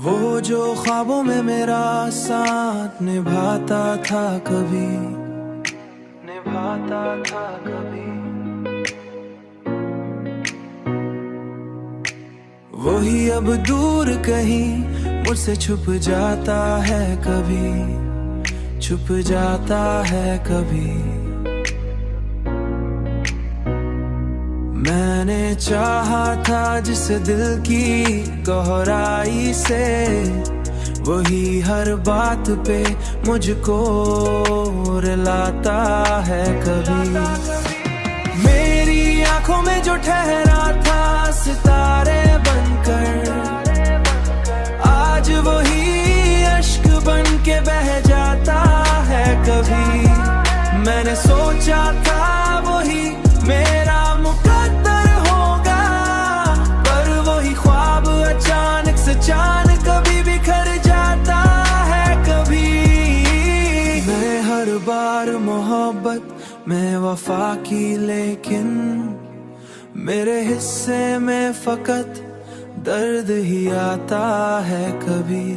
वो जो ख्वाबों में मेरा साथ निभाता था कभी, निभाता था कभी, वही अब दूर कहीं मुझसे छुप जाता है कभी, छुप जाता है कभी। मैंने चाहा था जिस दिल की गहराई से, वही हर बात पे मुझको रुलाता है कभी। मेरी आंखों में जो ठहरा था सितारे बनकर, आज वही अश्क बन के बह जाता है कभी। मैंने सोचा था वही मेरा मुकद्दर होगा, पर वही ख्वाब अचानक से चांद कभी बिखर जाता है कभी। मैं हर बार मोहब्बत में वफा की, लेकिन मेरे हिस्से में फकत दर्द ही आता है कभी।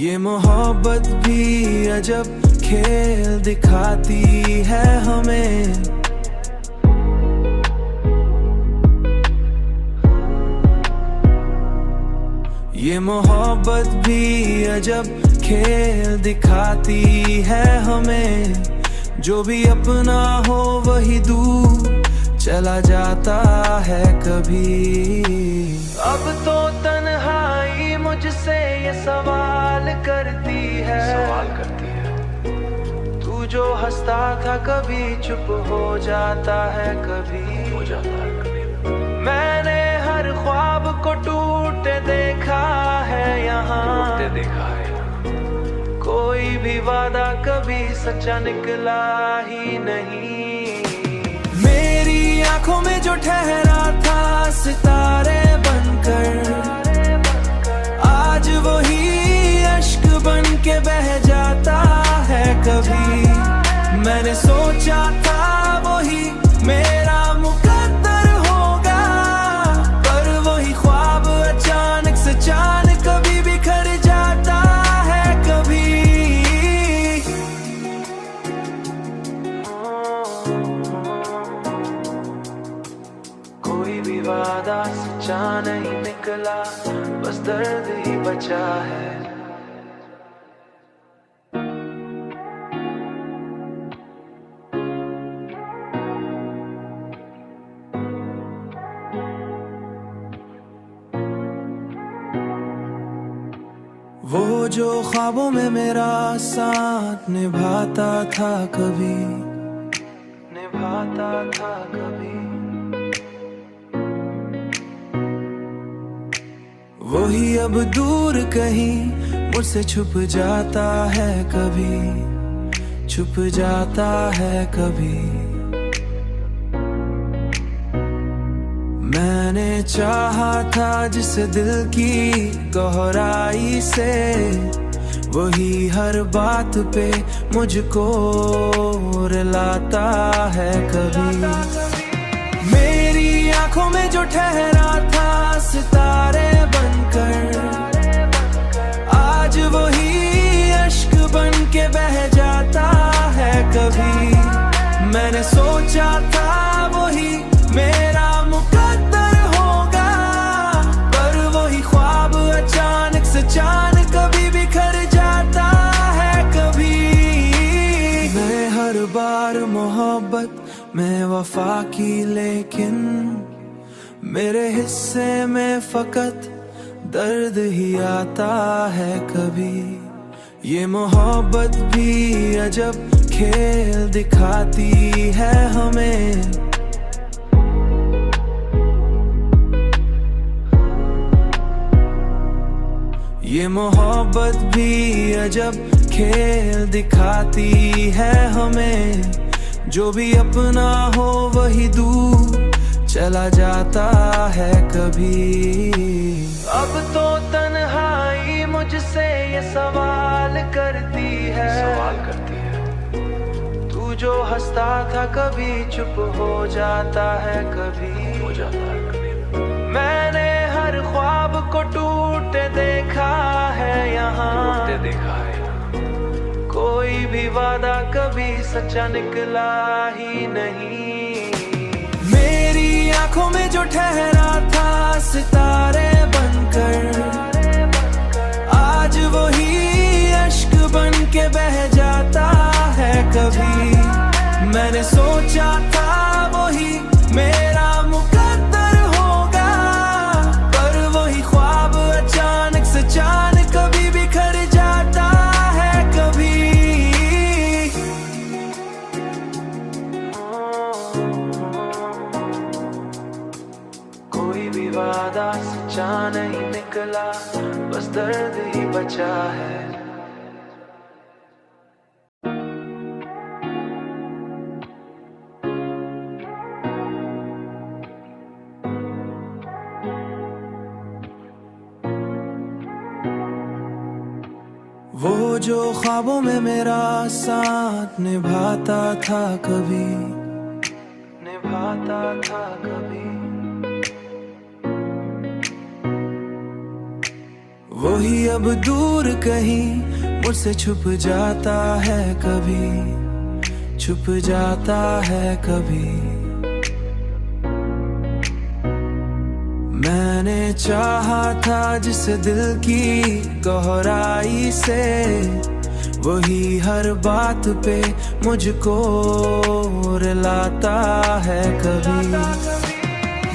ये मोहब्बत भी अजब खेल दिखाती है हमें, ये मोहब्बत भी अजब खेल दिखाती है हमें। जो भी अपना हो वही दूर चला जाता है कभी। अब तो तन्हाई मुझसे ये सवाल करती है, तू जो हंसता था कभी चुप हो जाता है कभी, मैंने हर ख्वाब को टूटते देखा है यहाँ, कोई भी वादा कभी सच्चा निकला ही नहीं। मेरी आंखों में जो ठहरा था सितारे बनकर, आज वही अश्क बन के बह जाता है कभी। मैंने सोचा था वही मेरा मुकद्दर होगा, पर वही ख्वाब अचानक से चांद कभी बिखर जाता है कभी। कोई भी वादा सच्चा नहीं निकला, बस दर्द ही बचा है। वो जो ख्वाबों में मेरा साथ निभाता था कभी, निभाता था कभी, वही अब दूर कहीं मुझसे छुप जाता है कभी, छुप जाता है कभी। मैंने चाहा था जिस दिल की गहराई से, वही हर बात पे मुझको रुलाता है कभी। मेरी आंखों में जो ठहरा था सितारे बनकर, आज वही अश्क बन के बह जाता है कभी। मैंने सोचा था वही मेरा मुकद्दर होगा, पर वही ख्वाब अचानक से चांद कभी बिखर जाता है कभी। मैं हर बार मोहब्बत में वफा की, लेकिन मेरे हिस्से में फकत दर्द ही आता है कभी। ये मोहब्बत भी अजब खेल दिखाती है हमें, ये मोहब्बत भी अजब खेल दिखाती है हमें। जो भी अपना हो वही दूर चला जाता है कभी। अब तो तन्हाई मुझसे ये सवाल करती है, तू जो हंसता था कभी चुप हो जाता है कभी, मैंने हर हर ख्वाब को टूटते देखा है यहाँ, कोई भी वादा कभी सच्चा निकला ही नहीं। मेरी आंखों में जो ठहरा था सितारे बनकर, आज वही अश्क बन के बह जाता है कभी। मैंने सोचा था वही मेरा मुकद्दर होगा, पर वही ख्वाब अचानक से चांद कभी बिखर जाता है कभी। कोई भी वादा सच्चा नहीं निकला, बस दर्द ही बचा है। वो जो ख्वाबों में मेरा साथ निभाता था कभी, निभाता था कभी, वही अब दूर कहीं मुझसे छुप जाता है कभी, छुप जाता है कभी। मैंने चाहा था जिस दिल की गहराई से, वही हर बात पे मुझको रुलाता है कभी।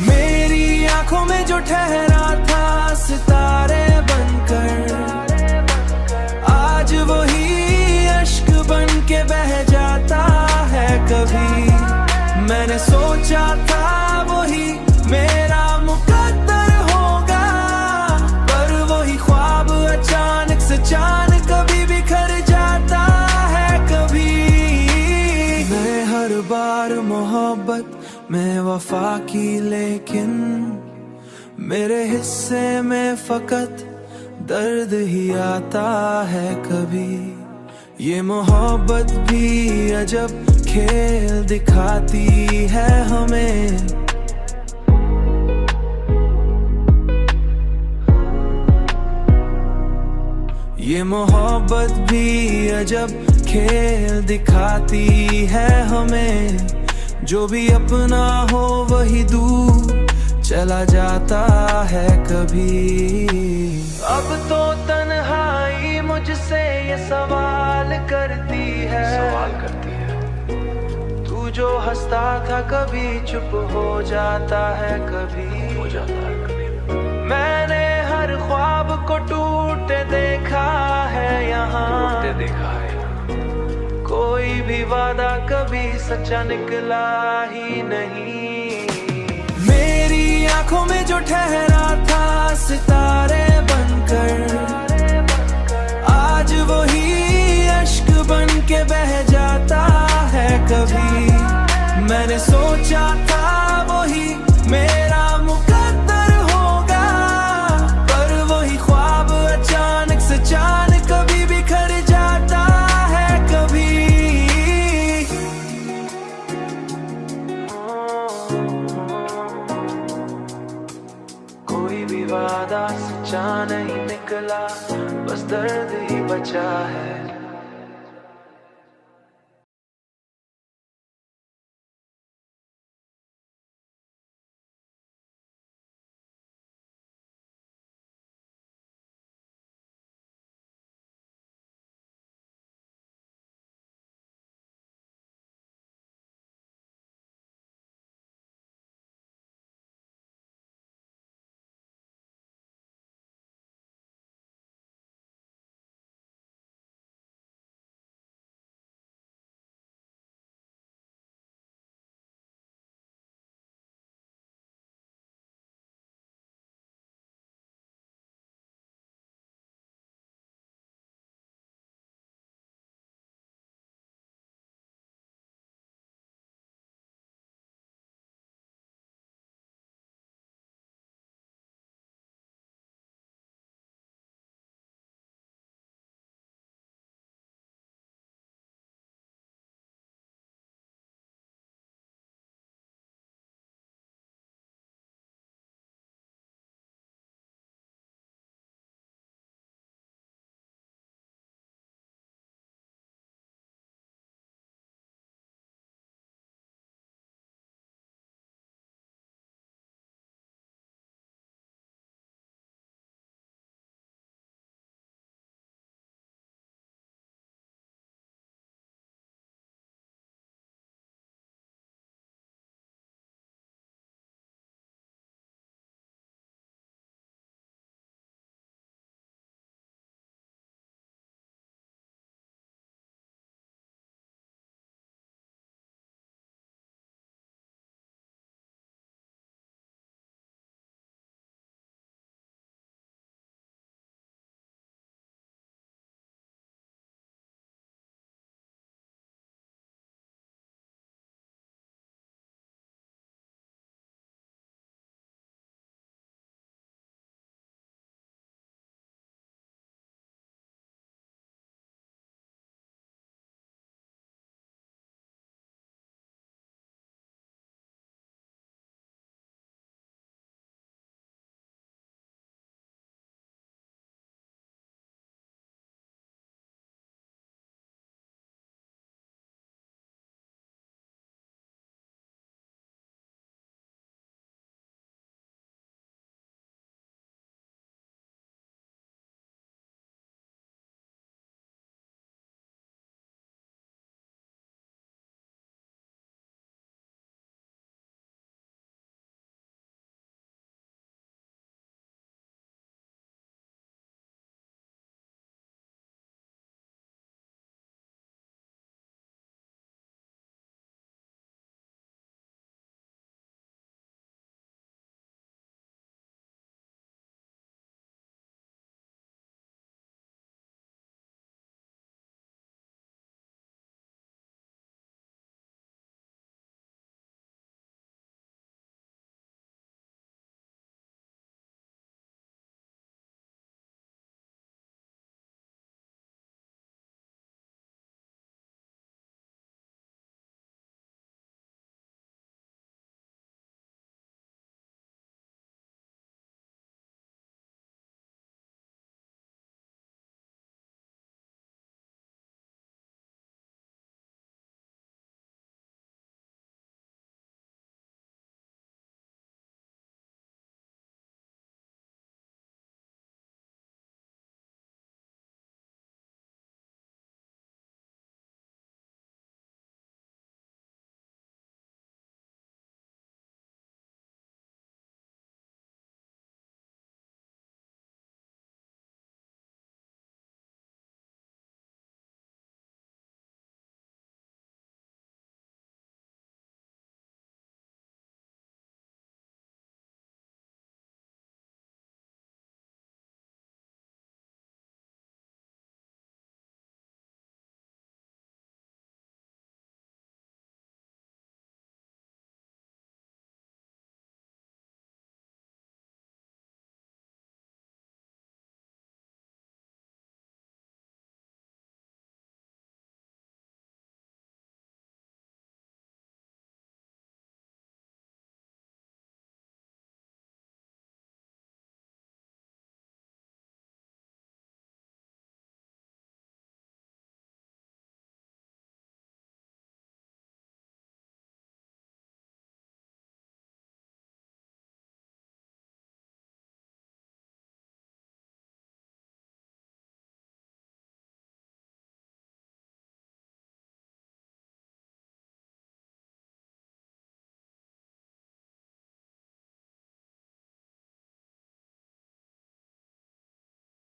मेरी आंखों में जो ठहरा था सितारे बनकर, आज वही अश्क बन के बह जाता है कभी। मैंने सोचा था वही मेरा मुकद्दर होगा, पर वही ख्वाब अचानक से चांद कभी बिखर जाता है कभी। मैं हर बार मोहब्बत में वफा की, लेकिन मेरे हिस्से में फकत दर्द ही आता है कभी। ये मोहब्बत भी अजब खेल दिखाती है हमें, ये मोहब्बत भी अजब खेल दिखाती है हमें। जो भी अपना हो वही दूर चला जाता है कभी। अब तो तन्हाई मुझसे ये सवाल करती है, तू जो हंसता था कभी चुप हो जाता है कभी, मैंने हर ख्वाब को टूटते देखा है यहाँ, कोई भी वादा कभी सच्चा निकला ही नहीं। मेरी आंखों में जो ठहरा था सितारे बनकर, आज वही अश्क बन के बह जाता है कभी। मैंने सोचा था वही मेरा मुकद्दर होगा, पर वही ख्वाब अचानक से चांद कभी बिखर जाता है कभी। कोई भी वादा सच्चा नहीं निकला, बस दर्द ही बचा है।